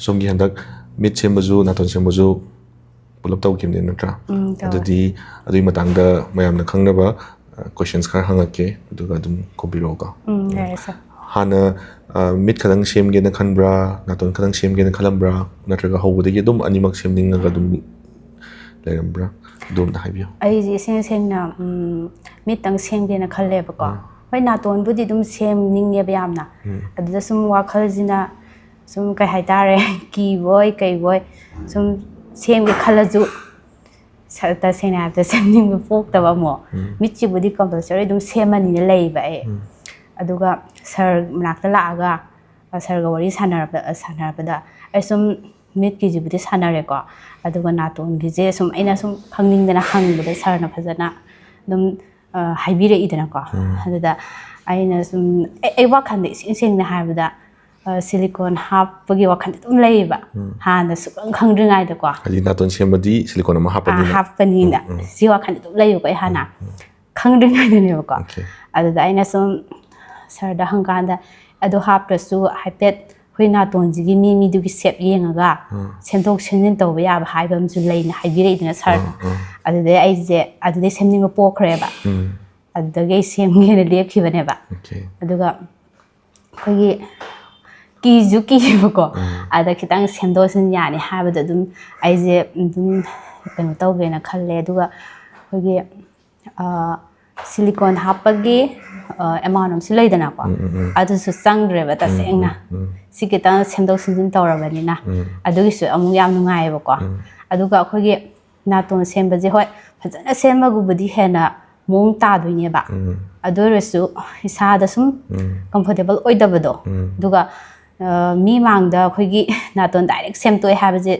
ꯁꯣꯝꯒꯤ ꯍꯟꯗꯛ ꯃꯤꯠ ꯁꯦꯝꯕꯁꯨ ꯅꯥꯇꯣꯟ ꯁꯦꯝꯕꯁꯨ ꯄꯨꯂꯞ ꯇꯧꯈꯤꯕꯅꯦ ꯅꯠꯇ꯭ꯔꯥ ꯑꯗꯨꯗꯤ ꯑꯗꯨꯒꯤ ꯃꯇꯥꯡꯗ ꯃꯌꯥꯝꯅ ꯈꯪꯅꯕ ꯀ꯭ꯋꯦꯁꯟꯁ ꯈꯔ ꯍꯪꯉꯛꯀꯦ ꯑꯗꯨꯒ ꯑꯗꯨꯝ ꯈꯨꯝꯕꯤꯔꯛꯑꯣꯀꯣ ꯍꯥꯟꯅ ꯃꯤꯠ ꯈꯇꯪ ꯁꯦꯝꯒꯦꯅ ꯈꯟꯕ꯭ꯔꯥ ꯅꯥꯇꯣꯟ ꯈꯇꯪ ꯁꯦꯝꯒꯦꯅ ꯈꯜꯂꯝꯕ꯭ꯔꯥ ꯅꯠꯇ꯭ꯔꯒ ꯍꯧꯕꯗꯒꯤ ꯑꯗꯨꯝ ꯑꯅꯤꯃꯛ ꯁꯦꯝꯅꯤꯡꯉꯒ ꯑꯗꯨꯝ ꯂꯩꯔꯝꯕ꯭ꯔꯥ ꯑꯗꯨꯝ ꯍꯥꯏꯕꯤꯌꯨ ꯑꯩꯁꯦ ꯏꯁꯦꯡ ꯁꯦꯡꯅ ꯃꯤꯠꯇꯪ ꯁꯦꯝꯒꯦꯅ ꯈꯜꯂꯦꯕꯀꯣ ꯍꯣꯏ ꯅꯥꯇꯣꯟꯕꯨꯗꯤ ꯑꯗꯨꯝ ꯁꯦꯝꯅꯤꯡꯉꯦꯕ ꯌꯥꯝꯅ ꯑꯗꯨꯗ ꯁꯨꯝ ꯋꯥꯈꯜꯁꯤꯅ ꯁꯨꯝ ꯀꯩ ꯍꯥꯏꯇꯥꯔꯦ ꯀꯤꯕꯣꯏ ꯀꯩꯕꯣꯏ ꯁꯨꯝ ꯁꯦꯝꯒꯦ ꯈꯜꯂꯁꯨ ꯇꯁꯦꯡꯅ ꯍꯥꯏꯕꯗ ꯁꯦꯝꯅꯤꯡꯕ ꯄꯣꯛꯇꯕ ꯑꯃꯨꯛ ꯃꯤꯠꯁꯤꯕꯨꯗꯤ ꯀꯝꯄꯜꯁꯔꯤ ꯑꯗꯨꯝ ꯁꯦꯝꯃꯅꯤꯅ ꯂꯩꯕ ꯑꯩ ꯑꯗꯨꯒ ꯁꯔ ꯃꯅꯥꯛꯇ ꯂꯥꯛꯑꯒ ꯁꯔꯒ ꯋꯥꯔꯤ ꯁꯥꯟꯅꯔꯛꯄꯗ ꯑꯩ ꯁꯨꯝ ꯃꯤꯠꯀꯤꯁꯤꯕꯨꯗꯤ ꯁꯥꯟꯅꯔꯦꯀꯣ ꯑꯗꯨꯒ ꯅꯥꯇꯣꯟꯒꯤꯁꯦ ꯁꯨꯝ ꯑꯩꯅ ꯁꯨꯝ ꯈꯪꯅꯤꯡꯗꯅ ꯍꯪꯕꯗ ꯁꯔꯅ ꯐꯖꯅ ꯑꯗꯨꯝ ꯍꯥꯏꯕꯤꯔꯛꯏꯗꯅꯀꯣ ꯑꯗꯨꯗ ꯑꯩꯅ ꯁꯨꯝ ꯑꯩ ꯋꯥꯈꯜꯗ ꯏꯁꯦꯡ ꯁꯦꯡꯅ ꯍꯥꯏꯕꯗ ꯁꯤꯂꯤꯀꯣꯟ ꯍꯥꯞꯄꯒꯤ ꯋꯥꯈꯜꯗꯤ ꯑꯗꯨꯝ ꯂꯩꯌꯦꯕ ꯍꯥꯟꯅ ꯁꯨꯛꯈꯪ ꯈꯪꯗ꯭ꯔꯤꯉꯩꯗꯀꯣ ꯍꯥꯏꯗꯤ ꯅꯥꯇꯣꯟ ꯁꯦꯝꯕꯗꯤ ꯁꯤꯂꯤꯀꯣꯟ ꯑꯃ ꯍꯥꯞꯄꯅꯤꯅ ꯁꯤ ꯋꯥꯈꯜꯗꯤ ꯑꯗꯨꯝ ꯂꯩꯌꯦꯕꯀꯣ ꯑꯩ ꯍꯥꯟꯅ ꯈꯪꯗ꯭ꯔꯤꯉꯩꯗꯅꯦꯕꯀꯣ ꯑꯗꯨꯗ ꯑꯩꯅ ꯁꯨꯝ ꯁꯔꯗ ꯍꯪꯀꯥꯟꯗ ꯑꯗꯨ ꯍꯥꯞꯇ꯭ꯔꯁꯨ ꯍꯥꯏꯐꯦꯠ ꯑꯩꯈꯣꯏ ꯅꯥꯇꯣꯟꯁꯤꯒꯤ ꯃꯤꯗꯨꯒꯤ ꯁꯦꯞ ꯌꯦꯡꯉꯒ ꯁꯦꯝꯗꯣꯛ ꯁꯦꯝꯖꯤꯟ ꯇꯧꯕ ꯌꯥꯕ ꯍꯥꯏꯕ ꯑꯃꯁꯨ ꯂꯩꯅ ꯍꯥꯏꯕꯤꯔꯛꯏꯗꯅ ꯁꯔꯅ ꯑꯗꯨꯗꯩ ꯑꯩꯁꯦ ꯑꯗꯨꯗꯩ ꯁꯦꯝꯅꯤꯡꯕ ꯄꯣꯛꯈ꯭ꯔꯦꯕ ꯑꯗꯨꯗꯒꯤ ꯑꯩ ꯁꯦꯝꯒꯦꯅ ꯂꯦꯞꯈꯤꯕꯅꯦꯕ ꯑꯗꯨꯒ ꯑꯩꯈꯣꯏꯒꯤ ꯀꯤꯁꯨ ꯀꯤꯌꯦꯕꯀꯣ ꯑꯗ ꯈꯤꯇꯪ ꯁꯦꯝꯗꯣꯛ ꯁꯦꯝꯖꯤꯟ ꯌꯥꯅꯤ ꯍꯥꯏꯕꯗ ꯑꯗꯨꯝ ꯑꯩꯁꯦ ꯑꯗꯨꯝ ꯀꯩꯅꯣ ꯇꯧꯒꯦꯅ ꯈꯜꯂꯦ ꯑꯗꯨꯒ ꯑꯩꯈꯣꯏꯒꯤ ꯁꯤꯂꯤꯀꯣꯟ ꯍꯥꯞꯄꯒꯤ ꯑꯦꯃꯥꯎꯟ ꯑꯃꯁꯨ ꯂꯩꯗꯅꯀꯣ ꯑꯗꯨꯁꯨ ꯆꯪꯗ꯭ꯔꯦꯕ ꯇꯁꯦꯡꯅ ꯁꯤ ꯈꯤꯇꯪ ꯁꯦꯝꯗꯣꯛ ꯁꯦꯝꯖꯤन ꯇꯧꯔꯕꯅꯤꯅ ꯑꯗꯨꯒꯤꯁꯨ ꯑꯃꯨꯛ ꯌꯥꯝ ꯅꯨꯡꯉꯥꯏꯌꯦꯕꯀꯣ ꯑꯗꯨꯒ ꯑꯩꯈꯣꯏꯒꯤ ꯅꯥꯇꯣꯟ ꯁꯦꯝꯕꯁꯦ ꯍꯣꯏ ꯐꯖꯅ ꯁꯦꯝꯕꯕꯨꯗꯤ ꯍꯦꯟꯅ ꯃꯑꯣꯡ ꯇꯥꯗꯣꯏꯅꯦꯕ ꯑꯗꯨ ꯑꯣꯏꯔꯁꯨ ꯏꯁꯥꯗ ꯁꯨꯝ ꯀꯝꯐꯣꯔꯇꯦꯕꯜ ꯑꯣꯏꯗꯕꯗꯣ ꯑꯗꯨꯒ ꯃꯤ ꯃꯥꯡꯗ ꯑꯩꯈꯣꯏꯒꯤ ꯅꯥꯇꯣꯟ ꯗꯥꯏꯔꯦꯛ ꯁꯦꯝꯇꯣꯛꯑꯦ ꯍꯥꯏꯕꯁꯦ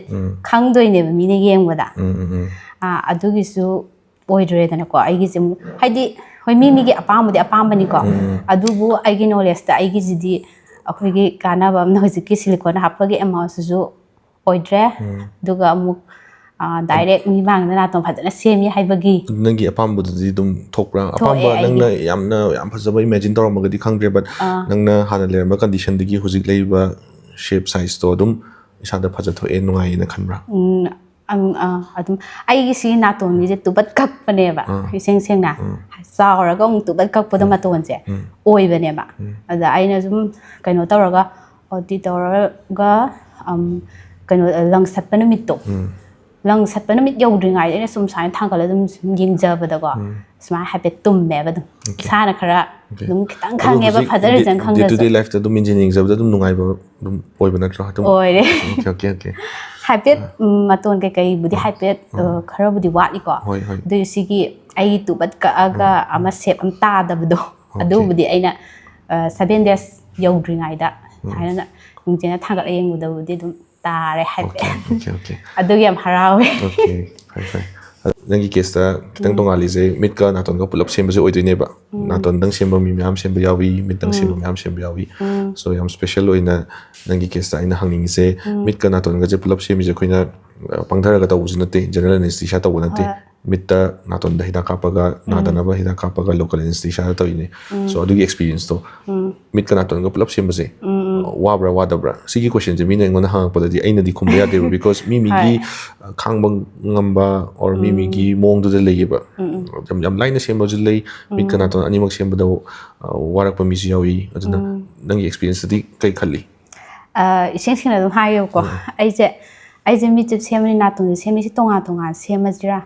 ꯈꯪꯗꯣꯏꯅꯦꯕ ꯃꯤꯅ ꯌꯦꯡꯕꯗ ꯑꯗꯨꯒꯤꯁꯨ ꯑꯣꯏꯗ꯭ꯔꯦꯗꯅꯀꯣ ꯑꯩꯒꯤꯁꯦ ꯑꯃꯨꯛ ꯍꯥꯏꯗꯤ ꯍꯣꯏ ꯃꯤꯒꯤ ꯑꯄꯥꯝꯕꯗꯤ ꯑꯄꯥꯝꯕꯅꯤꯀꯣ ꯑꯗꯨꯕꯨ ꯑꯩꯒꯤ ꯅꯣꯂꯦꯖꯇ ꯑꯩꯒꯤꯁꯤꯗꯤ ꯑꯩꯈꯣꯏꯒꯤ ꯀꯥꯟꯅꯕ ꯑꯃꯅ ꯍꯧꯖꯤꯛꯀꯤ ꯁꯤꯂꯤꯀꯣꯟ ꯍꯥꯞꯄꯒꯤ ꯑꯦꯃꯥꯎꯟꯁꯤꯁꯨ ꯑꯣꯏꯗ꯭ꯔꯦ ꯑꯗꯨꯒ ꯑꯃꯨꯛ ꯗꯥꯏꯔꯦꯛ ꯃꯤ ꯃꯥꯡꯗ ꯅꯥꯇꯣꯟ ꯐꯖꯅ ꯁꯦꯝꯃꯤ ꯍꯥꯏꯕꯒꯤ ꯅꯪꯒꯤ ꯑꯄꯥꯝꯕꯗꯨꯗꯤ ꯑꯗꯨꯝ ꯊꯣꯛꯄ꯭ꯔꯥ ꯑꯄꯥꯝꯕ ꯅꯪꯅ ꯌꯥꯝ ꯐꯖꯕ ꯏꯃꯦꯖꯤꯟ ꯇꯧꯔꯝꯃꯒꯗꯤ ꯈꯪꯗ꯭ꯔꯦ ꯕꯠ ꯅꯪꯅ ꯍꯥꯟꯅ ꯂꯩꯔꯝꯕ ꯀꯟꯗꯤꯁꯟꯗꯒꯤ ꯍꯧꯖꯤꯛ ꯂꯩꯔꯤꯕ ꯁꯦꯞ ꯁꯥꯏꯖꯇꯣ ꯑꯗꯨꯝ ꯏꯁꯥꯗ ꯐꯖꯊꯣꯛꯑꯦ ꯅꯨꯡꯉꯥꯏꯌꯦꯅ ꯈꯟꯕ꯭ꯔꯥ ꯑꯗꯨꯝ ꯑꯩꯒꯤ ꯁꯤ ꯅꯥꯇꯣꯟꯒꯤꯁꯦ ꯇꯨꯕꯠ ꯀꯛꯄꯅꯦꯕ ꯏꯁꯦꯡ ꯁꯦꯡꯅ ꯆꯥꯎꯔꯒ ꯑꯃꯨꯛ ꯇꯨꯕꯠ ꯀꯛꯄꯗ ꯃꯇꯣꯟꯁꯦ ꯑꯣꯏꯕꯅꯦꯕ ꯑꯗ ꯑꯩꯅ ꯁꯨꯝ ꯀꯩꯅꯣ ꯇꯧꯔꯒ ꯑꯣꯇꯤ ꯇꯧꯔꯒ ꯀꯩꯅꯣ ꯂꯪ ꯁꯠꯄ ꯅꯨꯃꯤꯠꯇꯣ ꯂꯪ ꯁꯠꯄ ꯅꯨꯃꯤꯠ ꯌꯧꯗ꯭ꯔꯤꯉꯩꯗ ꯑꯩꯅ ꯁꯨꯝ ꯁꯨꯃꯥꯏꯅ ꯊꯥꯡꯒꯠꯂ ꯑꯗꯨꯝ ꯁꯨꯝ ꯌꯦꯡꯖꯕꯗꯀꯣ ꯁꯨꯃꯥꯏꯅ ꯍꯥꯏꯐꯦꯠ ꯇꯨꯝꯃꯦꯕ ꯑꯗꯨꯝ ꯏꯁꯥꯅ ꯈꯔ ꯑꯗꯨꯝ ꯈꯤꯇꯪ ꯈꯪꯉꯦꯕ ꯐꯖꯔꯤꯖꯅ ꯈꯪꯗ꯭ꯔꯁꯨ ꯗꯦ ꯇꯨ ꯗꯦ ꯂꯥꯏꯐꯇ ꯑꯗꯨꯝ ꯌꯦꯡꯖꯕꯗ ꯑꯗꯨꯝ ꯅꯨꯡꯉꯥꯏꯕ ꯑꯗꯨꯝ ꯑꯣꯏꯕ ꯅꯠꯇ꯭ꯔꯣ ꯑꯗꯨꯝ ꯑꯣꯏꯔꯦ ꯑꯣꯀꯦ ꯍꯥꯏꯐꯦꯠ ꯃꯇꯣꯟ ꯀꯩꯀꯩꯕꯨꯗꯤ ꯍꯥꯏꯐꯦꯠ ꯈꯔꯕꯨꯗꯤ ꯋꯥꯠꯂꯤꯀꯣ ꯑꯗꯨꯏ ꯁꯤꯒꯤ ꯑꯩꯒꯤ ꯇꯨꯕꯠ ꯀꯛꯑꯒ ꯑꯃ ꯁꯦꯞ ꯑꯃ ꯇꯥꯗꯕꯗꯣ ꯑꯗꯨꯕꯨꯗꯤ ꯑꯩꯅ 7 days ꯌꯧꯗ꯭ꯔꯤꯉꯩꯗ ꯍꯥꯏꯅ ꯅꯨꯡꯊꯤꯅ ꯊꯥꯡꯒꯠꯂ ꯌꯦꯡꯕꯗꯕꯨꯗꯤ ꯑꯗꯨꯝ ꯇꯥꯔꯦ ꯍꯥꯏꯐꯦꯠ ꯑꯗꯨꯒꯤ ꯌꯥꯝ ꯍꯔꯥꯎꯋꯦ ꯐꯔꯦ ꯅꯪꯒꯤ ꯀꯦꯁꯇ ꯈꯤꯇꯪ ꯇꯣꯡꯉꯥꯜꯂꯤꯁꯦ ꯃꯤꯠꯀ ꯅꯥꯇꯣꯟꯒ ꯄꯨꯂꯞ ꯁꯦꯝꯕꯁꯦ ꯑꯣꯏꯗꯣꯏꯅꯦꯕ ꯅꯥꯇꯣꯟꯗꯪ ꯁꯦꯝꯕ ꯃꯤ ꯃꯌꯥꯝ ꯁꯦꯝꯕ ꯌꯥꯎꯏ ꯃꯤꯠꯇꯪ ꯁꯦꯝꯕ ꯃꯌꯥꯝ ꯁꯦꯝꯕ ꯌꯥꯎꯏ ꯁꯣ ꯌꯥꯝ ꯁ꯭ꯄꯦꯁꯦꯜ ꯑꯣꯏꯅ ꯅꯪꯒꯤ ꯀꯦꯁꯇ ꯑꯩꯅ ꯍꯪꯅꯤꯡꯉꯤꯁꯦ ꯃꯤꯠꯀ ꯅꯥꯇꯣꯟꯒꯁꯦ ꯄꯨꯂꯞ ꯁꯦꯝꯃꯤꯁꯦ ꯑꯩꯈꯣꯏꯅ ꯄꯪꯊꯔꯒ ꯇꯧꯕꯁꯨ ꯅꯠꯇꯦ ꯖꯦꯅꯔꯦꯜ ꯑꯦꯅꯦꯁꯊꯤꯁꯤꯌꯥ ꯇꯧꯕ ꯅꯠꯇꯦ ꯃꯤꯠꯇ ꯅꯥꯇꯣꯟꯗ ꯍꯤꯗꯥꯛ ꯀꯥꯞꯄꯒ ꯅꯥꯗꯅꯕ ꯍꯤꯗꯥꯛ ꯀꯥꯞꯄꯒ ꯂꯣꯀꯦꯜ ꯑꯦꯅꯦꯁꯊꯤꯁꯤꯌꯥꯗ ꯇꯧꯔꯤꯅꯦ ꯁꯣ ꯑꯗꯨꯒꯤ ꯑꯦꯛꯁꯄꯤꯔꯤꯌꯦꯟꯁꯇꯣ ꯃꯤꯠꯀ ꯅꯥꯇꯣꯟꯒ ꯄꯨꯂꯞ ꯁꯦꯝꯕꯁꯦ ꯋꯥꯕ꯭ꯔꯥ ꯋꯥꯗꯕ꯭ꯔꯥ ꯁꯤꯒꯤ ꯀꯣꯏꯁꯟꯁꯦ ꯃꯤꯅ ꯑꯩꯉꯣꯟꯗ ꯍꯪꯉꯛꯄꯗꯗꯤ ꯑꯩꯅꯗꯤ ꯈꯨꯝꯕ ꯌꯥꯗꯦꯕ ꯕꯤꯀꯣꯁ ꯃꯤꯒꯤ ꯈꯥꯡꯕ ꯉꯝꯕ ꯑꯣꯔ ꯃꯤꯒꯤ ꯃꯑꯣꯡꯗꯨꯗ ꯂꯩꯌꯦꯕ ꯌꯥꯝ ꯂꯥꯏꯅ ꯁꯦꯝꯕꯁꯨ ꯂꯩ ꯃꯤꯠꯀ ꯅꯥꯇꯣꯟ ꯑꯅꯤꯃꯛ ꯁꯦꯝꯕꯗ ꯋꯥꯔꯛꯄ ꯃꯤꯁꯨ ꯌꯥꯎꯏ ꯑꯗꯨꯅ ꯅꯪꯒꯤ ꯑꯦꯛꯁꯄꯤꯔꯤꯌꯦꯟꯁꯇꯗꯤ ꯀꯩ ꯈꯜꯂꯤ ꯏꯁꯦꯡ ꯁꯦꯡꯅ ꯑꯗꯨꯝ ꯍꯥꯏꯌꯦꯕꯀꯣ ꯑꯩꯁꯦ ꯃꯤꯠꯁꯦ ꯁꯦꯝꯃꯅꯤ ꯅꯥꯇꯣꯟꯁꯦ ꯁꯦꯝꯃꯤꯁꯦ ꯇꯣꯉꯥꯟ ꯁꯦꯝꯃꯁꯤꯔꯥ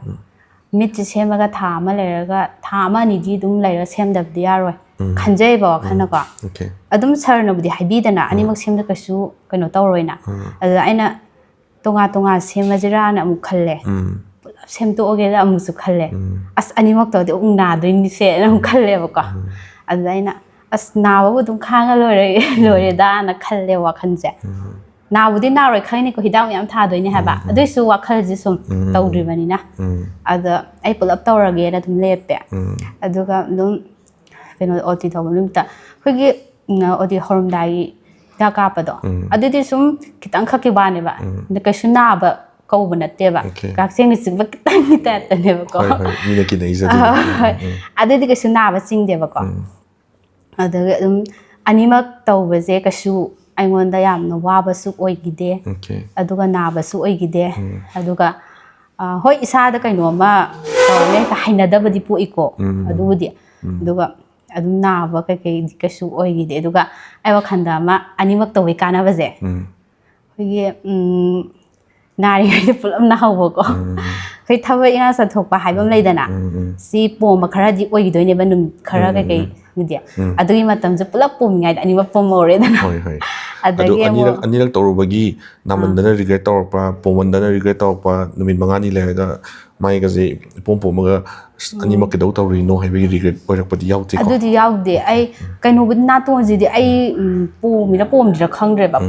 ꯃꯤꯠꯁꯦ ꯁꯦꯝꯃꯒꯊꯥ ꯑꯃ ꯂꯩꯔꯒ ꯊꯥ ꯑꯃ ꯑꯅꯤꯗꯤ ꯑꯗꯨꯝ ꯂꯩꯔꯒ ꯁꯦꯝꯗꯕꯗꯤ ꯌꯥꯔꯣꯏ ꯈꯟꯖꯩꯕ ꯋꯥꯈꯜꯅꯀꯣ ꯑꯗꯨꯝ ꯁꯔꯅꯕꯨꯗꯤ ꯍꯥꯏꯕꯤꯗꯅ ꯑꯅꯤꯃꯛ ꯁꯦꯝꯗ ꯀꯩꯁꯨ ꯀꯩꯅꯣ ꯇꯧꯔꯣꯏꯅ ꯑꯗꯨꯗ ꯑꯩꯅ ꯇꯣꯉꯥꯟ ꯁꯦꯝꯃꯁꯤꯔꯥꯅ ꯑꯃꯨꯛ ꯈꯜꯂꯦ ꯄꯨꯂꯞ ꯁꯦꯝꯗꯣꯛꯑꯒꯦꯅ ꯑꯃꯨꯛꯁꯨ ꯈꯜꯂꯦ ꯑꯁ ꯑꯅꯤꯃꯛ ꯇꯧꯔꯗꯤ ꯑꯃꯨꯛ ꯅꯥꯗꯣꯏꯅꯤꯁꯦꯅ ꯑꯃꯨꯛ ꯈꯜꯂꯦꯕꯀꯣ ꯑꯗꯨꯗ ꯑꯩꯅ ꯑꯁ ꯅꯥꯕꯕꯨ ꯑꯗꯨꯝ ꯈꯥꯡꯉ ꯂꯣꯏꯔꯦꯗꯥꯅ ꯈꯜꯂꯦ ꯋꯥꯈꯜꯁꯦ ꯅꯥꯕꯨꯗꯤ ꯅꯥꯔꯣꯏ ꯈꯪꯅꯤꯀꯣ ꯍꯤꯗꯥꯛ ꯃꯌꯥꯝ ꯊꯥꯗꯣꯏꯅꯦ ꯍꯥꯏꯕ ꯑꯗꯨꯏꯁꯨ ꯋꯥꯈꯜꯁꯦ ꯁꯨꯝ ꯇꯧꯗ꯭ꯔꯤꯕꯅꯤꯅ ꯑꯗ ꯑꯩ ꯄꯨꯂꯞ ꯇꯧꯔꯒꯦꯅ ꯑꯗꯨꯝ ꯂꯦꯞꯄꯦ ꯑꯗꯨꯒ ꯑꯗꯨꯝ ꯀꯩꯅꯣ ꯑꯣꯇꯤ ꯇꯧꯕ ꯅꯨꯃꯤꯠꯇ ꯑꯩꯈꯣꯏꯒꯤ ꯑꯣꯇꯤ ꯍꯧꯔꯝꯗꯥꯏꯒꯤ ꯍꯤꯗꯥꯛ ꯀꯥꯞꯄꯗꯣ ꯑꯗꯨꯗꯤ ꯁꯨꯝ ꯈꯤꯇꯪ ꯈꯛꯀꯤ ꯋꯥꯅꯦꯕ ꯀꯩꯁꯨ ꯅꯥꯕ ꯀꯧꯕ ꯅꯠꯇꯦꯕ ꯀꯛꯆꯦꯡꯅ ꯆꯤꯡꯕ ꯈꯤꯇꯪꯒꯤ ꯇꯥꯏꯞꯇꯅꯦꯕꯀꯣ ꯃꯤꯅ ꯀꯤꯅꯩꯖꯦ ꯑꯗꯨꯗꯤ ꯀꯩꯁꯨ ꯅꯥꯕ ꯆꯤꯡꯗꯦꯕꯀꯣ ꯑꯗꯨꯒ ꯑꯗꯨꯝ ꯑꯅꯤꯃꯛ ꯇꯧꯕꯁꯦ ꯀꯩꯁꯨ ꯑꯩꯉꯣꯟꯗ ꯌꯥꯝꯅ ꯋꯥꯕꯁꯨ ꯑꯣꯏꯈꯤꯗꯦ Okay. ꯑꯗꯨꯒ ꯅꯥꯕꯁꯨ ꯑꯣꯏꯈꯤꯗꯦ ꯑꯗꯨꯒ ꯍꯣꯏ ꯏꯁꯥꯗ ꯀꯩꯅꯣꯝꯃ ꯇꯧꯔꯒ ꯍꯦꯛꯇ ꯍꯩꯅꯗꯕꯗꯤ ꯄꯣꯛꯏꯀꯣ ꯑꯗꯨꯕꯨꯗꯤ ꯑꯗꯨꯒ ꯑꯗꯨꯝ ꯅꯥꯕ ꯀꯩꯀꯩꯗꯤ ꯀꯩꯁꯨ ꯑꯣꯏꯈꯤꯗꯦ ꯑꯗꯨꯒ ꯑꯩ ꯋꯥꯈꯜꯗ ꯑꯃ ꯑꯅꯤꯃꯛ ꯇꯧꯕꯩ ꯀꯥꯟꯅꯕꯁꯦ ꯑꯩꯈꯣꯏꯒꯤ ꯅꯥꯔꯤꯉꯩꯗ ꯄꯨꯂꯞ ꯅꯥꯍꯧꯕꯀꯣ ꯑꯩꯈꯣꯏ ꯊꯕꯛ ꯏꯪꯈꯥꯡ ꯆꯠꯊꯣꯛꯄ ꯍꯥꯏꯕ ꯑꯃ ꯂꯩꯗꯅ ꯁꯤ ꯄꯣꯝꯕ ꯈꯔꯗꯤ ꯑꯣꯏꯈꯤꯗꯣꯏꯅꯦꯕ ꯅꯨꯃꯤꯠ ꯈꯔ ꯀꯩꯀꯩꯗꯤ ꯑꯗꯨꯒꯤ ꯃꯇꯝꯁꯦ ꯄꯨꯂꯞ ꯄꯣꯝꯃꯤꯉꯩꯗ ꯑꯅꯤꯃꯛ ꯄꯣꯝꯍꯧꯔꯦꯗꯅ ꯍꯣꯏ ꯍꯣꯏ ꯑꯗꯨ ꯑꯗꯒꯤ ꯑꯃꯨꯛ ꯑꯅꯤꯔꯛ ꯇꯧꯔꯨꯕꯒꯤ ꯅꯥꯃꯟꯗꯅ ꯔꯤꯒ꯭ꯔꯦꯠ ꯇꯧꯔꯛꯄ ꯄꯣꯝꯃꯟꯗꯅ ꯔꯤꯒ꯭ꯔꯦꯠ ꯇꯧꯔꯛꯄ ꯅꯨꯃꯤꯠ 5ꯅꯤ ꯂꯩꯔꯒ ꯃꯥꯏꯒꯁꯦ ꯏꯄꯣꯝ ꯄꯣꯝꯃꯒ ꯑꯅꯤꯃꯛ ꯀꯩꯗꯧ ꯇꯧꯔꯤꯅꯣ ꯍꯥꯏꯕꯒꯤ ꯔꯤꯒ꯭ꯔꯦꯠ ꯑꯣꯏꯔꯛꯄꯗꯤ ꯌꯥꯎꯗꯦꯀꯣ ꯑꯗꯨꯗꯤ ꯌꯥꯎꯗꯦ ꯑꯩ ꯀꯩꯅꯣꯕꯨꯗꯤ ꯅꯥꯇꯣꯟꯁꯤꯗꯤ ꯑꯩ ꯄꯣꯝꯃꯤꯔ ꯄꯣꯝꯗ꯭ꯔꯤꯔ ꯈꯪꯗ꯭ꯔꯦꯕ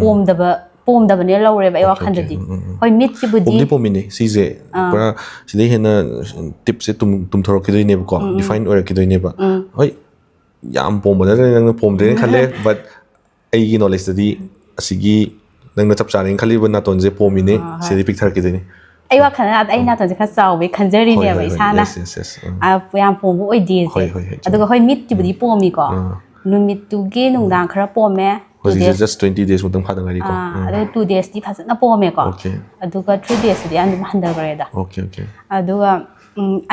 ꯄꯣꯝꯗꯕꯅꯦ ꯂꯧꯔꯦꯕ ꯑꯩ ꯋꯥꯈꯜꯗꯗꯤ ꯍꯣꯏ ꯃꯤꯠꯀꯤꯕꯨꯗꯤ ꯄꯣꯝꯃꯤꯅꯦ ꯁꯤꯁꯦ ꯄꯨꯔꯥ ꯁꯤꯗꯩ ꯍꯦꯟꯅ ꯇꯤꯞꯁꯦ ꯇꯨꯝꯊꯣꯔꯛꯈꯤꯗꯣꯏꯅꯦꯕꯀꯣ ꯗꯤꯐꯥꯏꯟ ꯑꯣꯏꯔꯛꯈꯤꯗꯣꯏꯅꯦꯕ ꯍꯣꯏ ꯌꯥꯝ ꯄꯣꯝꯕ ꯅꯠꯇ꯭ꯔꯒ ꯅꯪꯅ ꯄꯣꯝꯗ꯭ꯔꯦꯅ ꯈꯜꯂꯦ ꯕꯠ ꯑꯩꯒꯤ ꯅꯣꯂꯦꯖꯇꯗꯤ ꯑꯁꯤꯒꯤ ꯅꯪꯅ ꯆꯞ ꯆꯥꯔꯦꯅ ꯈꯜꯂꯤꯕ ꯅꯥꯇꯣꯟꯁꯦ ꯄꯣꯝꯃꯤꯅꯦ ꯁꯤꯗꯩ ꯄꯤꯛꯊꯔꯛꯈꯤꯗꯣꯏꯅꯤ ꯑꯩ ꯋꯥꯈꯜꯗ ꯑꯩ ꯅꯥꯇꯣꯟꯁꯦ ꯈꯔ ꯆꯥꯎꯕꯩ ꯍꯣꯏ ꯈꯟꯖꯔꯤꯅꯦꯕ ꯍꯣꯏ ꯍꯣꯏ ꯏꯁꯥꯅ ꯌꯦꯁ ꯌꯦꯁ ꯌꯦꯁ ꯌꯥꯝ ꯄꯣꯝꯕ ꯑꯣꯏꯗꯦꯁꯦ ꯍꯣꯏ ꯍꯣꯏ ꯍꯣꯏ ꯑꯗꯨꯒ ꯆꯨꯝꯃꯦ ꯍꯣꯏ ꯃꯤꯠꯀꯤꯕꯨꯗꯤ ꯄꯣꯝꯃꯤꯀꯣ ꯅꯨꯃꯤꯠꯇꯨꯒꯤ ꯅꯨꯡꯗꯥꯡ ꯈꯔ ꯄꯣꯝꯃꯦ 2 ꯍꯧꯖꯤꯛꯁꯦ days ꯖꯁ 20 days ꯃꯨꯛꯇꯪ ꯐꯥꯗ ꯉꯥꯏꯔꯤꯀꯣ ꯑꯗꯨꯒ 2 daysꯇꯤ ꯐꯖꯅ ꯄꯣꯝꯃꯦꯀꯣ ꯑꯣꯀꯦ ꯑꯗꯨꯒ 3 daysꯇꯗꯤ ꯌꯥꯝ ꯑꯗꯨꯝ ꯍꯟꯊꯈ꯭ꯔꯦꯗ ꯑꯣꯀꯦ ꯑꯣꯀꯦ ꯑꯗꯨꯒ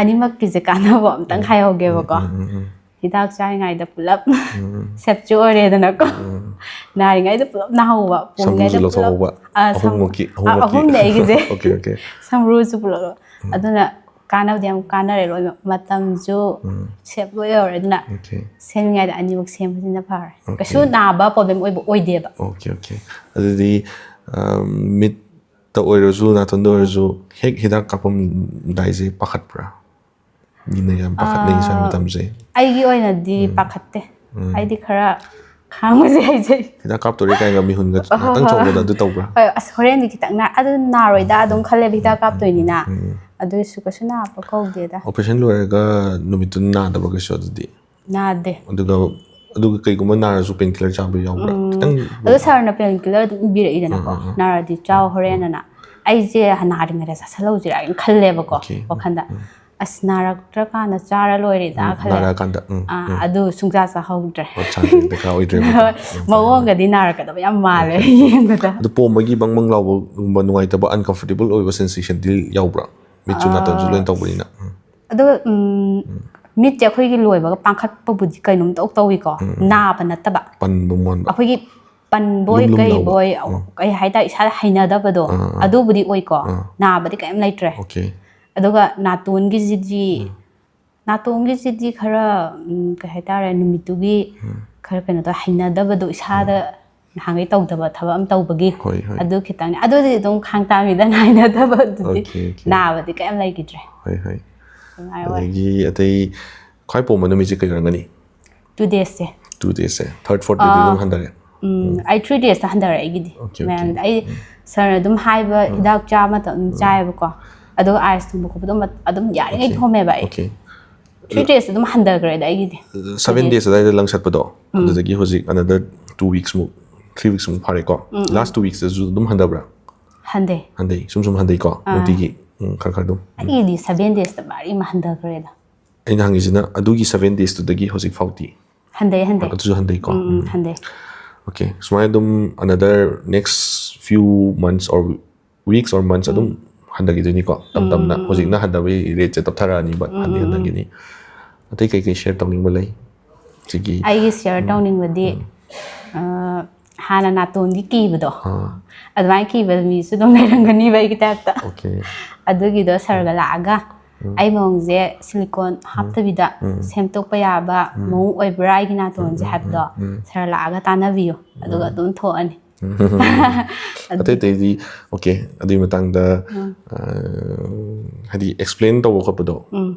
ꯑꯅꯤꯃꯛꯀꯤꯁꯦ ꯀꯥꯟꯅꯕ ꯑꯝꯇꯪ ꯍꯥꯏꯍꯧꯒꯦꯕꯀꯣ ꯍꯤꯗꯥꯛ ꯆꯥꯔꯤꯉꯩꯗ ꯄꯨꯂꯞ ꯁꯦꯞꯁꯨ ꯑꯣꯏꯔꯦꯗꯅꯀꯣ ꯅꯥꯔꯤꯉꯩꯗ ꯄꯨꯂꯞ ꯅꯥꯍꯧꯕ ꯁꯝꯕ꯭ꯔꯨꯁꯨ ꯄꯣꯝꯉꯩꯗ ꯄꯨꯂꯞ ꯂꯧꯊꯣꯛꯍꯧꯕ ꯑꯍꯨꯝꯃꯛꯀꯤ ꯑꯍꯨꯝꯅꯦ ꯑꯩꯒꯤꯁꯦ ꯑꯣꯀꯦ ꯑꯣꯀꯦ ꯁꯝꯕ꯭ꯔꯨꯁꯨ ꯄꯨꯂꯞ ꯑꯗꯨꯅ ꯀꯥꯟꯅꯕꯗꯤ ꯌꯥꯝ ꯀꯥꯟꯅꯔꯦ ꯂꯣꯏꯅꯃꯛ ꯃꯇꯝꯁꯨ ꯁꯦꯞ ꯂꯣꯏ ꯌꯧꯔꯦ ꯑꯗꯨꯅ ꯑꯣꯀꯦ ꯁꯦꯝꯃꯤꯉꯩꯗ ꯑꯅꯤꯃꯛ ꯁꯦꯝꯕꯁꯤꯅ ꯐꯔꯦ ꯀꯩꯁꯨ ꯅꯥꯕ ꯄ꯭ꯔꯣꯕ꯭ꯂꯦꯝ ꯑꯣꯏꯗꯦꯕ ꯑꯣꯀꯦ ꯑꯣꯀꯦ ꯑꯗꯨꯗꯤ ꯃꯤꯠꯇ ꯑꯣꯏꯔꯁꯨ ꯅꯥꯇꯣꯟꯗ ꯑꯣꯏꯔꯁꯨ ꯍꯦꯛ ꯍꯤꯗꯥꯛ ꯀꯥꯞꯄꯝꯗꯥꯏꯁꯦ ꯄꯥꯈꯠꯄ꯭ꯔꯥ ꯃꯤꯅ ꯌꯥꯝ ꯄꯥꯈꯠꯅꯩ ꯁ꯭ꯋꯥꯏ ꯃꯇꯝꯁꯦ ꯑꯩꯒꯤ ꯑꯣꯏꯅꯗꯤ ꯄꯥꯈꯠꯇꯦ ꯑꯩꯗꯤ ꯈꯔ ꯈꯥꯡꯕꯁꯦ ꯍꯩꯖꯩ ꯍꯤꯗꯥꯛ ꯀꯥꯞꯇꯣꯔꯦ ꯀꯥꯏꯅ ꯃꯤꯍꯨꯟꯒ ꯉꯥꯛꯇꯪ ꯆꯣꯡꯕꯗ ꯑꯗꯨ ꯇꯧꯕ꯭ꯔꯥ ꯍꯣꯏ ꯑꯁ ꯍꯣꯔꯦꯟꯗꯤ ꯈꯤꯇꯪ ꯑꯗꯨ ꯅꯥꯔꯣꯏꯗ ꯑꯗꯨꯝ ꯈꯜꯂꯦꯕ ꯍꯤꯗꯥꯛ ꯀꯥꯞꯇꯣꯏꯅꯤꯅ ꯑꯗꯨꯏꯁꯨ ꯀꯩꯁꯨ ꯅꯥꯕ ꯀꯧꯗꯦꯗ ꯑꯣꯄꯔꯦꯁꯟ ꯂꯣꯏꯔꯒ ꯅꯨꯃꯤꯠꯇꯨ ꯅꯥꯗꯕ ꯀꯩꯁꯨ ꯑꯗꯨꯗꯤ ꯅꯥꯗꯦ ꯑꯗꯨꯒ ꯀꯩꯒꯨꯝꯕ ꯅꯥꯔꯁꯨ ꯄꯦꯟ ꯀꯤꯂꯔ ꯆꯥꯕ ꯌꯥꯎꯕ꯭ꯔꯥ ꯈꯤꯇꯪ ꯑꯗꯣ ꯁꯥꯔꯅ ꯄꯦꯟ ꯀꯤꯂꯔ ꯑꯗꯨꯝ ꯏꯕꯤꯔꯛꯏꯗꯅꯀꯣ ꯅꯥꯔꯗꯤ ꯆꯥꯎ ꯍꯣꯔꯦꯟꯅ ꯑꯩꯁꯦ ꯅꯥꯔꯤꯉꯩꯗ ꯆꯥꯁꯤꯜꯍꯧꯁꯤꯔꯥ ꯍꯥꯏꯅ ꯈꯜꯂꯦꯕꯀꯣ ꯑꯣꯀꯦ ꯋꯥꯈꯟꯗ ꯑꯁ ꯅꯥꯔꯛꯇ꯭ꯔꯀꯥꯟꯗ ꯆꯥꯔ ꯂꯣꯏꯔꯦꯗ ꯈꯜꯂꯦ ꯅꯥꯔꯛꯑꯀꯥꯟꯗ ꯑꯗꯨ ꯁꯨꯡꯆꯥ ꯆꯥꯍꯧꯗ꯭ꯔꯦ ꯆꯥꯗ꯭ꯔꯦ ꯗꯔꯀꯥꯔ ꯑꯣꯏꯗ꯭ꯔꯦꯕꯀꯣ ꯃꯑꯣꯡꯒꯗꯤ ꯅꯥꯔꯛꯀꯗꯕ ꯌꯥꯝ ꯃꯥꯜꯂꯦ ꯑꯣꯀꯦ ꯑꯣꯀꯦ ꯌꯦꯡꯕꯗ ꯑꯗꯨ ꯄꯣꯝꯕꯒꯤ ꯕꯪꯕꯪ ꯂꯥꯎꯕꯒꯨꯝꯕ ꯅꯨꯡꯉꯥꯏꯇꯕ ꯑꯟꯀꯝꯐꯣꯔꯇꯦꯕꯜ ꯑꯣꯏꯕ ꯁꯦꯟꯁꯦꯁꯟꯗꯤ ꯌꯥꯎꯕ꯭ꯔꯥ ꯃꯤꯠꯁꯨ ꯅꯥꯇꯣꯟꯁꯨ ꯂꯣꯏꯅ ꯇꯧꯕꯅꯤꯅ ꯑꯗꯨꯒ ꯃꯤꯠꯁꯦ ꯑꯩꯈꯣꯏꯒꯤ ꯂꯣꯏꯕꯒ ꯄꯥꯡꯈꯠꯄꯕꯨꯗꯤ ꯀꯩꯅꯣꯝ ꯇꯧꯏꯀꯣ ꯅꯥꯕ ꯅꯠꯇꯕ ꯄꯟꯕ ꯃꯥꯟꯕ ꯑꯩꯈꯣꯏꯒꯤ ꯄꯟꯕꯣꯏ ꯂꯨꯝ ꯂꯨꯝ ꯂꯥꯎꯕ ꯀꯩꯕꯣꯏ ꯀꯩ ꯍꯥꯏꯇꯥꯔꯦ ꯏꯁꯥꯗ ꯍꯩꯅꯗꯕꯗꯣ ꯑꯗꯨꯕꯨꯗꯤ ꯑꯣꯏꯀꯣ ꯅꯥꯕꯗꯤ ꯀꯩꯝ ꯂꯩꯇ꯭ꯔꯦ ꯑꯣꯀꯦ ꯑꯗꯨꯒ ꯅꯥꯇꯣꯟꯒꯤꯁꯤꯗꯤ ꯈꯔ ꯀꯩ ꯍꯥꯏꯇꯥꯔꯦ ꯅꯨꯃꯤꯠꯇꯨꯒꯤ ꯈꯔ ꯀꯩꯅꯣ ꯇꯧ ꯍꯩꯅꯗꯕꯗꯣ ꯏꯁꯥꯗ ꯅꯍꯥꯟꯒꯩ ꯇꯧꯗꯕ ꯊꯕꯛ ꯑꯃ ꯇꯧꯕꯒꯤ ꯍꯣꯏ ꯍꯣꯏ ꯑꯗꯨ ꯈꯤꯇꯪꯅꯦ ꯑꯗꯨꯗꯤ ꯑꯗꯨꯝ ꯈꯥꯡ ꯇꯥꯃꯤꯗꯅ ꯍꯩꯅꯗꯕ ꯑꯗꯨꯗꯤ ꯑꯣꯀꯦ ꯑꯣꯀꯦ ꯅꯥꯕꯗꯤ ꯀꯩꯝ ꯂꯩꯈꯤꯗ꯭ꯔꯦ ꯍꯣꯏ ꯍꯣꯏ ꯑꯗꯨꯃꯥꯏꯅ ꯑꯣꯏ ꯑꯗꯒꯤ ꯑꯇꯩ ꯈ꯭ꯋꯥꯏ ꯄꯣꯝꯕ ꯅꯨꯃꯤꯠꯁꯦ ꯀꯩ ꯑꯣꯏꯔꯝꯒꯅꯤ 2 daysꯁꯦ 2 daysꯁꯦ ꯊꯔꯠ ꯐꯣꯔꯠꯇꯗꯤ ꯑꯗꯨꯝ ꯍꯟꯊꯔꯦ ꯑꯩ 3 daysꯇ ꯍꯟꯊꯔꯦ ꯑꯩꯒꯤꯗꯤ ꯑꯣꯀꯦ ꯑꯣꯀே ꯃꯌꯥꯝꯒꯤꯗꯤ ꯑꯩ ꯁꯥꯔꯅ ꯑꯗꯨꯝ ꯍꯥꯏꯕ ꯍꯤꯗꯥꯛ ꯆꯥꯕ ꯃꯇꯝ ꯑꯗꯨꯝ ꯆꯥꯏꯑꯕꯀꯣ ꯑꯗꯨꯒ ꯑꯥꯏꯁ ꯊꯨꯝꯕ ꯈꯣꯠꯄꯗꯣ ꯑꯗꯨꯝ ꯌꯥꯔꯤꯉꯩ ꯑꯣꯀꯦ ꯊꯣꯝꯃꯦꯕ ꯑꯩ ꯑꯣꯀꯦ 3 daysꯇ ꯑꯗꯨꯝ ꯍꯟꯊꯈ꯭ꯔꯦꯗ ꯑꯩꯒꯤꯗꯤ 7 days ꯑꯗꯨꯋꯥꯏꯗ ꯂꯪꯁꯠꯄꯗꯣ ꯑꯗꯨꯗꯒꯤ ꯍꯧꯖꯤꯛ ꯑꯅꯗꯔ 2 weeksꯃꯨꯛ 3 weeksꯃꯨꯛ ꯐꯥꯔꯦꯀꯣ ꯂꯥꯁ 2 weeksꯇꯁꯨ ꯑꯗꯨꯝ ꯍꯟꯊꯕ꯭ꯔꯥ ꯍꯟꯊꯩ ꯁꯨꯝ ꯍꯟꯊꯩꯀꯣ ꯅꯨꯡꯇꯤꯒꯤ ꯈꯔꯈꯔ ꯑꯗꯨꯝ ꯑꯩꯒꯤꯗꯤ 7 daysꯇ ꯚꯥꯔꯤ ꯑꯃ ꯍꯟꯊꯈ꯭ꯔꯦꯗ ꯑꯩꯅ ꯍꯪꯉꯤꯁꯤꯅ ꯑꯗꯨꯒꯤ 7 daysꯇꯨꯗꯒꯤ ꯍꯧꯖꯤꯛ ꯐꯥꯎꯗꯤ ꯍꯟꯊꯩ ꯑꯗꯨꯁꯨ ꯍꯟꯊꯩꯀꯣ ꯍꯟꯊꯩ ꯑꯣꯀꯦ ꯁꯨꯃꯥꯏꯅ ꯑꯗꯨꯝ ꯑꯅꯗꯔ next few months or weeks or months ꯑꯗꯨꯝ ꯍꯟꯊꯈꯤꯗꯣꯏꯅꯤꯀꯣ ꯇꯞ ꯇꯞꯅ ꯍꯧꯖꯤꯛꯅ ꯍꯟꯊꯕꯒꯤ ꯔꯦꯠꯁꯦ ꯇꯞꯊꯔꯛꯑꯅꯤ ꯕꯠ ꯍꯟꯊꯈꯤꯅꯤ ꯑꯇꯩ ꯀꯩꯀꯩ ꯁꯦꯌꯔ ꯇꯧꯅꯤꯡꯕ ꯂꯩ ꯁꯤꯒꯤ ꯑꯩꯒꯤ ꯁꯤꯌꯔ ꯇꯧꯅꯤꯡꯕꯗꯤ ꯍꯥꯟꯅ ꯅꯥꯇꯣꯟꯒꯤ ꯀꯤꯕꯗꯣ ꯑꯗꯨꯃꯥꯏꯅ ꯀꯤꯕ ꯃꯤꯁꯨ ꯑꯗꯨꯝ ꯂꯩꯔꯝꯒꯅꯤꯕ ꯑꯩꯒꯤ ꯇꯥꯏꯞꯇ ꯑꯣꯀꯦ ꯑꯗꯨꯒꯤꯗꯣ ꯁꯔꯒ ꯂꯥꯛꯑꯒ ꯑꯩ ꯃꯑꯣꯡꯁꯦ ꯁꯤꯂꯤꯀꯣꯟ ꯍꯥꯞꯇꯕꯤꯗ ꯁꯦꯝꯗꯣꯛꯄ ꯌꯥꯕ ꯃꯑꯣꯡ ꯑꯣꯏꯕ꯭ꯔꯥ ꯑꯩꯒꯤ ꯅꯥꯇꯣꯟꯁꯦ ꯍꯥꯏꯕꯗꯣ ꯁꯔ ꯂꯥꯛꯑꯒ ꯇꯥꯟꯅꯕꯤꯌꯨ ꯑꯗꯨꯒ ꯑꯗꯨꯝ ꯊꯣꯛꯑꯅꯤ ꯑꯇꯩ ꯑꯇꯩꯗꯤ ꯑꯣꯀꯦ ꯑꯗꯨꯒꯤ ꯃꯇꯥꯡꯗ ꯍꯥꯏꯗꯤ ꯑꯦꯛꯁꯄ꯭ꯂꯦꯟ ꯇꯧꯕ ꯈꯣꯠꯄꯗꯣ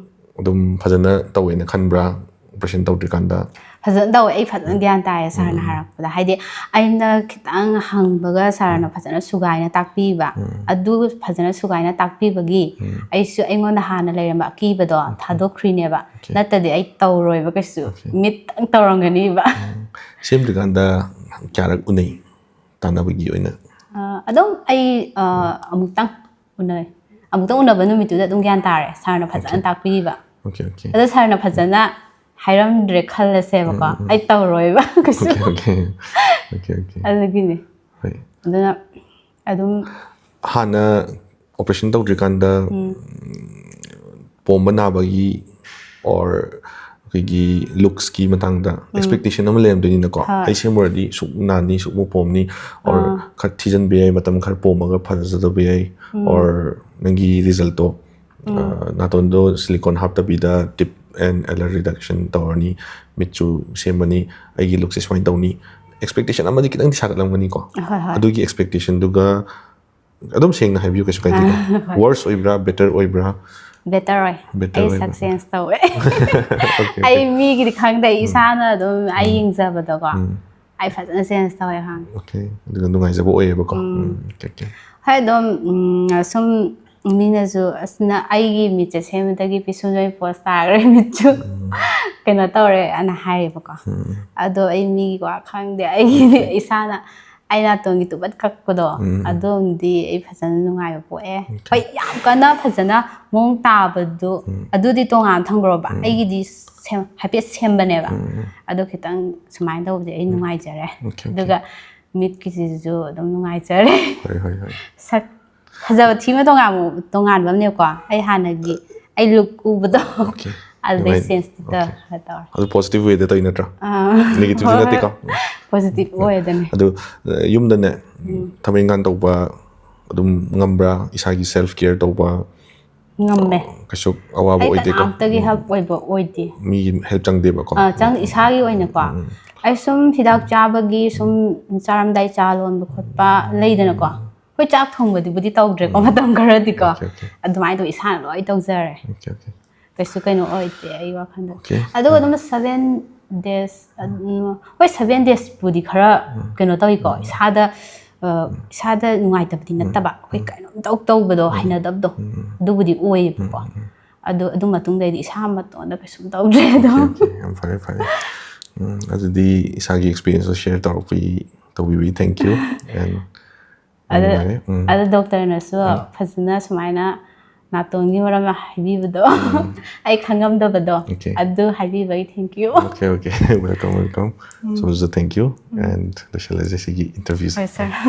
ꯑꯗꯨꯝ ꯐꯖꯅ ꯇꯧꯋꯦꯅ ꯈꯟꯕ꯭ꯔꯥ ꯑꯣꯄꯔꯦꯁꯟ ꯇꯧꯗ꯭ꯔꯤꯀꯥꯟꯗ ꯐꯖꯅ ꯇꯧꯋꯦ ꯑꯩ ꯐꯖꯅ ꯒ꯭ꯌꯥꯟ ꯇꯥꯏꯌꯦ ꯁꯥꯔꯅ ꯍꯥꯏꯔꯛꯄꯗ ꯍꯥꯏꯗꯤ ꯑꯩꯅ ꯈꯤꯇꯪ ꯍꯪꯕꯒ ꯁꯥꯔꯅ ꯐꯖꯅ ꯁꯨꯒꯥꯏꯅ ꯇꯥꯛꯄꯤꯕ ꯑꯗꯨ ꯐꯖꯅ ꯁꯨꯒꯥꯏꯅ ꯇꯥꯛꯄꯤꯕꯒꯤ ꯑꯩꯁꯨ ꯑꯩꯉꯣꯟꯗ ꯍꯥꯟꯅ ꯂꯩꯔꯝꯕ ꯑꯀꯤꯕꯗꯣ ꯊꯥꯗꯣꯛꯈ꯭ꯔꯤꯅꯦꯕ ꯅꯠꯇꯗꯤ ꯑꯩ ꯇꯧꯔꯣꯏꯕ ꯀꯩꯁꯨ ꯃꯤꯠꯇꯪ ꯇꯧꯔꯝꯒꯅꯤꯕ ꯁꯦꯝꯗ꯭ꯔꯤꯀꯥꯟꯗ ꯀꯌꯥꯔꯛ ꯎꯅꯩ ꯇꯥꯟꯅꯕꯒꯤ ꯑꯣꯏꯅ ꯑꯗꯨꯝ ꯑꯩ ꯑꯃꯨꯛꯇꯪ ꯎꯅꯕ ꯅꯨꯃꯤꯠꯇꯨꯗ ꯑꯗꯨꯝ ꯒ꯭ꯌꯥꯟ ꯇꯥꯔꯦ ꯁꯥꯔꯅ ꯐꯖꯅ ꯇꯥꯛꯄꯤꯕ ꯑꯣꯀꯦ ꯑꯣꯀꯦ ꯑꯗꯣ ꯁꯥꯔꯅ ꯐꯖꯅ ꯍꯥꯏꯔꯝꯗ꯭ꯔꯦ ꯈꯜꯂꯁꯦꯕꯀꯣ ꯑꯩ ꯇꯧꯔꯣꯏꯕ ꯀꯩꯁꯨ ꯑꯣꯀꯦ ꯑꯣꯀꯦ ꯑꯣꯀꯦ ꯑꯗꯨꯒꯤꯅꯤ ꯍꯣꯏ ꯑꯗꯨꯅ ꯑꯗꯨꯝ ꯍꯥꯟꯅ ꯑꯣꯄꯔꯦꯁꯟ ꯇꯧꯗ꯭ꯔꯤꯀꯥꯟꯗ ꯄꯣꯝꯕ ꯅꯥꯕꯒꯤ or ꯑꯩꯈꯣꯏꯒꯤ ꯂꯨꯛꯁꯀꯤ ꯃꯇꯥꯡꯗ ꯑꯦꯛꯁꯄꯦꯛꯇꯦꯁꯟ ꯑꯃ ꯂꯩꯔꯝꯗꯣꯏꯅꯤꯅꯀꯣ ꯑꯩ ꯁꯦꯝꯃꯨꯔꯗꯤ ꯁꯨꯛ ꯅꯥꯅꯤ ꯁꯨꯛꯃꯨꯛ ꯄꯣꯝꯅꯤ or ꯈꯔ ꯊꯤꯖꯤꯟꯕ ꯌꯥꯏ ꯃꯇꯝ ꯈꯔ ꯄꯣꯝꯃꯒ ꯐꯖꯗꯕ ꯌꯥꯏ or ꯅꯪꯒꯤ ꯔꯤꯖꯜꯇꯣ ꯅꯥꯇꯣꯟꯗꯣ ꯁꯤꯂꯤꯀꯣꯟ ꯍꯥꯞꯇꯕꯤꯗ ꯇꯤꯞ ꯑꯦꯟ ꯑꯦꯂꯔ ꯔꯤꯗꯛꯁꯟ ꯇꯧꯔꯅꯤ ꯃꯤꯠꯁꯨ ꯁꯦꯝꯕꯅꯤ ꯑꯩꯒꯤ ꯂꯨꯛꯁꯦ ꯁꯨꯃꯥꯏꯅ ꯇꯧꯅꯤ ꯑꯦꯛꯁꯄꯦꯛꯇꯦꯁꯟ ꯑꯃꯗꯤ ꯈꯤꯇꯪꯗꯤ ꯁꯥꯒꯠꯂꯝꯒꯅꯤꯀꯣ ꯑꯗꯨꯒꯤ ꯑꯦꯛꯁꯄꯦꯛꯇꯦꯁꯟꯗꯨꯒ ꯑꯗꯨꯝ ꯁꯦꯡꯅ ꯍꯥꯏꯕꯤꯌꯨ ꯀꯩꯁꯨ ꯀꯥꯏꯗꯦꯀꯣ ꯋꯥꯔꯁ ꯑꯣꯏꯕ꯭ꯔꯥ ꯕꯦꯇꯔ ꯑꯣꯏꯕ꯭ꯔꯥ better ꯑꯣꯏ Better ꯑꯩ ꯑꯣꯏꯕ꯭ꯔꯥ? success ꯇꯧꯋꯦ Okay, ꯑꯩ okay. ꯃꯤꯒꯤꯗꯤ ꯈꯪꯗꯦ ꯑꯩ ꯏꯁꯥꯅ ꯑꯗꯨꯝ ꯑꯩ ꯌꯦꯡꯖꯕꯗꯀꯣ ꯑꯩ ꯐꯖꯅ ꯆꯦꯟꯖ ꯇꯧꯋꯦ ꯈꯪꯉꯦ Okay. ꯑꯗꯨꯒ ꯅꯨꯡꯉꯥꯏꯖꯕ ꯑꯣꯏꯌꯦꯕꯀꯣ Okay, okay. ꯍꯣꯏ ꯑꯗꯨꯝ ꯁꯨꯝ ꯃꯤꯅꯁꯨ ꯑꯁꯅ ꯑꯩꯒꯤ ꯃꯤꯠꯁꯦ ꯁꯦꯝꯕꯗꯒꯤ ꯄꯤꯁꯨꯝꯖꯣꯏ ꯄꯣꯁ ꯇꯥꯈ꯭ꯔꯦ ꯃꯤꯠꯁꯨ ꯀꯩꯅꯣ ꯇꯧꯔꯦ ꯑꯅ ꯍꯥꯏꯌꯦꯕꯀꯣ ꯑꯗꯣ ꯑꯩ ꯃꯤꯒꯤ ꯋꯥ ꯈꯪꯗꯦ ꯑꯩꯒꯤꯗꯤ ꯏꯁꯥꯅ ꯑꯩ ꯅꯥꯇꯣꯟꯒꯤ ꯇꯨꯕꯠ ꯀꯛꯄꯗꯣ ꯑꯗꯣꯝꯗꯤ ꯑꯩ ꯐꯖꯅ ꯅꯨꯡꯉꯥꯏꯕ ꯄꯣꯛꯑꯦ ꯍꯣꯏ ꯌꯥꯝ ꯀꯟꯅ ꯐꯖꯅ ꯃꯑꯣꯡ ꯇꯥꯕꯗꯣ ꯑꯗꯨꯗꯤ ꯇꯣꯉꯥꯟꯅ ꯊꯝꯈ꯭ꯔꯣꯕ ꯑꯩꯒꯤꯗꯤ ꯍꯥꯏꯐꯦꯠ ꯁꯦꯝꯕꯅꯦꯕ ꯑꯗꯣ ꯈꯤꯇꯪ ꯁꯨꯃꯥꯏꯅ ꯇꯧꯕꯁꯦ ꯑꯩ ꯅꯨꯡꯉꯥꯏꯖꯔꯦ Okay, ꯑꯗꯨꯒ ꯃꯤꯠꯀꯤꯁꯤꯁꯨ ꯑꯗꯨꯝ ꯅꯨꯡꯉꯥꯏꯖꯔꯦ ꯍꯣꯏ ꯍꯣꯏ ꯍꯣꯏ ꯁꯛ ꯐꯖꯕ ꯊꯤꯕ ꯇꯣꯉꯥꯟꯕ ꯑꯃꯅꯦꯀꯣ ꯑꯩ ꯍꯥꯟꯅꯒꯤ ꯑꯩ ꯂꯨꯛ ꯎꯕꯗꯣ Okay. ꯑꯗꯨꯗꯩ ꯅꯨꯡꯉꯥꯏ ꯆꯦꯟꯖꯇ Okay. ꯈꯔ ꯇꯧꯔꯦ ꯑꯗꯨ ꯄꯣꯖꯤꯇꯤቭ ꯋꯦꯗ ꯇꯧꯔꯤ ꯅꯠꯇ꯭ꯔꯣ ꯅꯦꯒꯦꯇꯤቭꯗꯤ ꯅꯠꯇꯦꯀꯣ ꯄꯣꯖꯤꯇꯤꯚ ꯑꯣꯏꯗꯅꯦ ꯑꯗꯨ ꯌꯨꯝꯗꯅꯦ ꯊꯕꯛ ꯏꯪꯈꯥꯡ ꯇꯧꯕ ꯑꯗꯨꯝ ꯉꯝꯕ꯭ꯔꯥ ꯏꯁꯥꯒꯤ ꯁꯦꯜꯐ ꯀꯦꯌꯔ ꯇꯧꯕ ꯉꯝꯃꯦ ꯀꯩꯁꯨ ꯑꯋꯥꯕ ꯑꯩ ꯑꯣꯏꯗꯦꯀꯣ ꯀꯅꯥꯝꯇꯒꯤ ꯍꯦꯜꯞ ꯑꯣꯏꯕ ꯑꯣꯏꯗꯦ ꯃꯤꯒꯤ ꯍꯦꯜꯞ ꯆꯪꯗꯦꯕꯀꯣ ꯏꯁꯥꯒꯤ ꯑꯣꯏꯅꯀꯣ ꯑꯩ ꯁꯨꯝ ꯍꯤꯗꯥꯛ ꯆꯥꯕꯒꯤ ꯁꯨꯝ ꯆꯥꯔꯝꯗꯥꯏ ꯆꯥ ꯂꯣꯟꯕ ꯈꯣꯠꯄ ꯂꯩꯗꯅꯀꯣ ꯍꯣꯏ ꯆꯥꯛ ꯊꯣꯡꯕꯗꯤꯕꯨꯗꯤ ꯇꯧꯗ꯭ꯔꯦꯀꯣ ꯃꯇꯝ ꯈꯔꯗꯤꯀꯣ Okay, okay. ꯑꯗꯨꯃꯥꯏꯅ ꯇꯧ ꯏꯁꯥꯅ ꯂꯣꯏ ꯇꯧꯖꯔꯦ Okay, okay. ꯀꯩꯁꯨ ꯀꯩꯅꯣ ꯑꯣꯏꯗꯦ ꯑꯩ ꯋꯥꯈꯜꯗ Okay. ꯑꯗꯨꯒ ꯑꯗꯨꯝ 7 days ꯍꯣꯏ 7 daysꯄꯨꯗꯤ ꯈꯔ ꯀꯩꯅꯣ ꯇꯧꯋꯤꯀꯣ ꯏꯁꯥꯗ ꯅꯨꯡꯉꯥꯏꯇꯕꯗꯤ ꯅꯠꯇꯕ ꯑꯩꯈꯣꯏ ꯀꯩꯅꯣꯝ ꯇꯧꯕꯗꯣ ꯍꯩꯅꯗꯕꯗꯣ ꯑꯗꯨꯕꯨꯗꯤ ꯑꯣꯏꯌꯦꯕꯀꯣ ꯑꯗꯨ ꯃꯇꯨꯡꯗꯩꯗꯤ ꯏꯁꯥ ꯃꯇꯣꯟꯗ ꯀꯩꯁꯨꯝ ꯇꯧꯗ꯭ꯔꯦ Okay, ꯑꯗꯨꯝ okay. ꯌꯥꯝ ꯐꯔꯦ ꯐꯔꯦ ꯑꯗꯨꯗꯤ ꯏꯁꯥꯒꯤ ꯑꯦꯛꯁꯄꯤꯔꯤꯌꯦꯟꯁꯇꯣ ꯁꯦꯌꯔ ꯇꯧꯕꯤꯕꯒꯤ ꯊꯦꯡꯛ ꯌꯨ ꯌꯥꯝ ꯅꯨꯡꯉꯥꯏꯔꯦ ꯑꯗ ꯗꯣꯛꯇꯔꯅꯁꯨ ꯐꯖꯅ ꯁꯨꯃꯥꯏꯅ ꯅꯥꯇꯣꯟꯒꯤ ꯃꯔꯝ ꯍꯥꯏꯕꯤꯕꯗꯣ ꯑꯩ ꯈꯪꯉꯝꯗꯕꯗꯣ Okay. ꯑꯗꯨ ꯍꯥꯏꯕꯤꯕꯒꯤ thank you Okay, okay. Welcome, welcome. So, thank you. And the shall I say, interviews. ꯍꯣꯏ ꯁꯥꯔ